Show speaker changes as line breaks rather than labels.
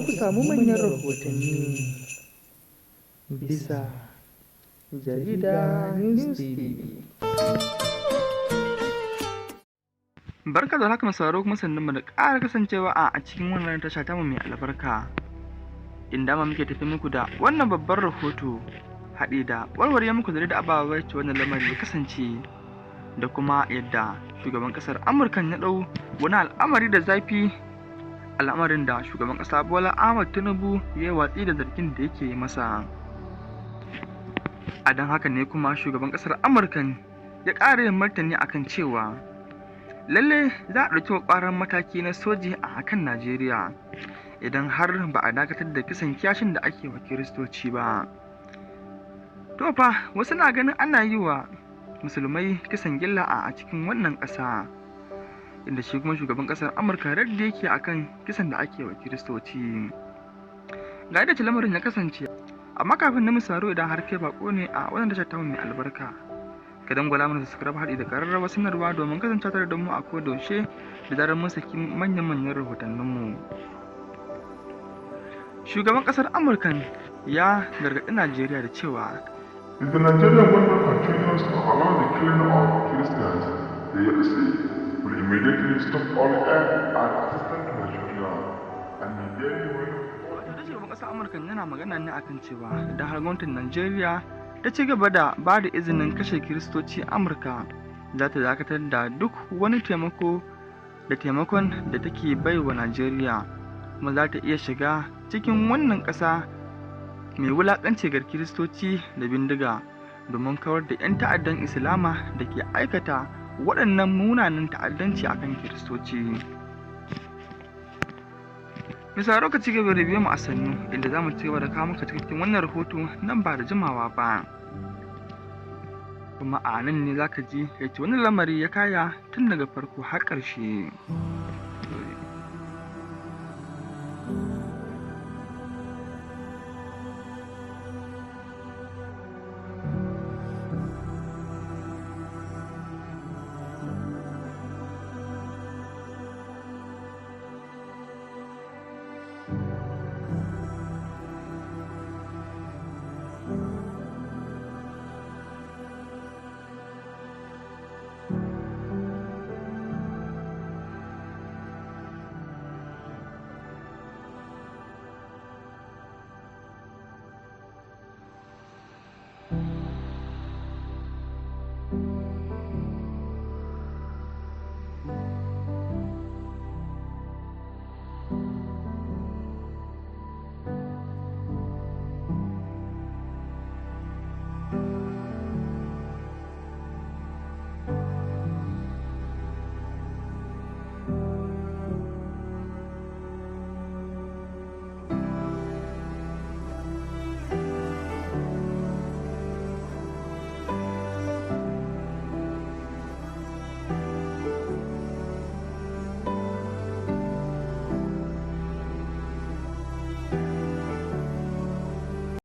ku samu manyan rahotanni bisa jarida News TV. Barka da haka masu kuma sannan mu da ƙara kasancewa a cikin wannan tasha ta mai albarka, inda muke tafi muku da wannan babban rahoto haɗe da warware muku da ababai ce wannan lamarin ya kasance, da kuma yadda shugaban ƙasar Amurka ya ɗau wani al'amari da zafi, al'amarin da shugaban ƙasa Bola Ahmed Tinubu ya yi watsi da zargin da yake yi masa. A don haka ne kuma shugaban ƙasar Amurka ya ƙara yin martani akan cewa lalle za a ɗauki ƙwarar mataki na soji a kan Najeriya idan har ba a dakatar da kisan kiyashin da ake wa Kiristoci ba. To fa wasu na ganin ana yi wa musulmai kisan gilla a cikin wannan ƙasa, inda shi kuma shugaban ƙasar Amurka radda yake akan kisan da ake wa Kiristoci. Ga yadda lamarin ya kasance, amma kafin na misaro idan har kai bako ne a wannan tashar ta mai albarka, ka dangwala mana subscribe haɗi da ƙararrawar sanarwa domin kasance tare da mu a kodayaushe da zarar mun saki manyan rahotanninmu. Shugaban ƙasar Amurka ya gargaɗi Najeriya da cewa
if the Nigerian government continues to allow the killing of Christians, the USA will immediately stop all aid and assistance to Nigeria and the very well.
Shugaban ƙasar Amurka yana magana ne akan cewa idan har gwamnatin Najeriya ta ci gaba da ba da izinin kashe Kiristoci, Amurka za ta dakatar da duk wani taimako da taimakon da take bai wa Najeriya, kuma za ta iya shiga cikin wannan ƙasa mai wulaƙanci ga Kiristoci da bindiga domin kawar da 'yan ta'addan Islama da ke aikata waɗannan munanan ta'addanci akan Kiristoci. Misali ka ci gaba da biyo mu a sannu, inda za mu ci gaba da kawo maka cikakken wannan rahoto nan ba da jimawa ba. Kuma a nan ne za ka ji yace wani lamari ya kaya tun daga farko har ƙarshe.